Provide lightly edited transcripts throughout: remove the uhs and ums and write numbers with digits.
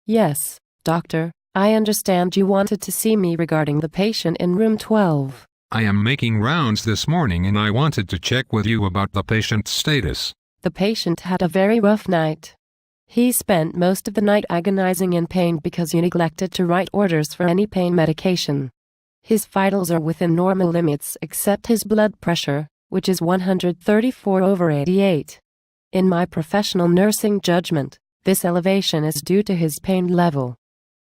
Yes, doctor, I understand you wanted to see me regarding the patient in room 12. I am making rounds this morning and I wanted to check with you about the patient's status. The patient had a very rough night. He spent most of the night agonizing in pain because you neglected to write orders for any pain medication. His vitals are within normal limits except his blood pressure, which is 134/88. In my professional nursing judgment, this elevation is due to his pain level.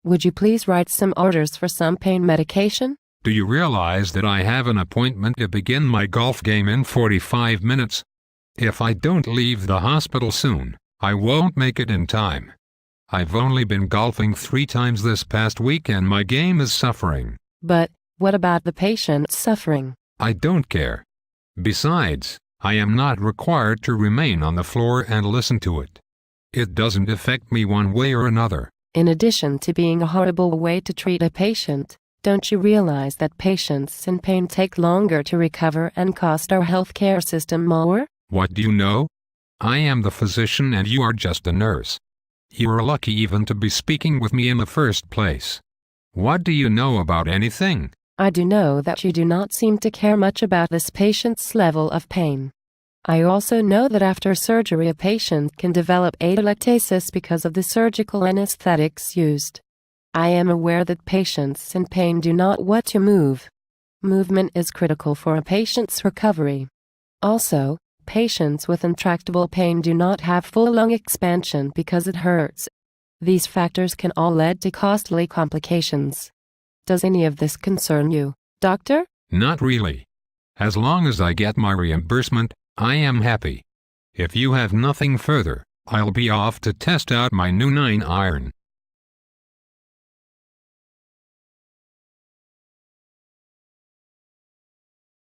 Would you please write some orders for some pain medication? Do you realize that I have an appointment to begin my golf game in 45 minutes? If I don't leave the hospital soon, I won't make it in time. I've only been golfing 3 times this past week and my game is suffering. But what about the patient suffering? I don't care. Besides, I am not required to remain on the floor and listen to it. It doesn't affect me one way or another. In addition to being a horrible way to treat a patient, don't you realize that patients in pain take longer to recover and cost our healthcare system more? What do you know? I am the physician and you are just a nurse. You are lucky even to be speaking with me in the first place. What do you know about anything? I do know that you do not seem to care much about this patient's level of pain. I also know that after surgery a patient can develop atelectasis because of the surgical anesthetics used. I am aware that patients in pain do not want to move. Movement is critical for a patient's recovery. Also, patients with intractable pain do not have full lung expansion because it hurts. These factors can all lead to costly complications. Does any of this concern you, doctor? Not really. As long as I get my reimbursement, I am happy. If you have nothing further, I'll be off to test out my new 9-iron.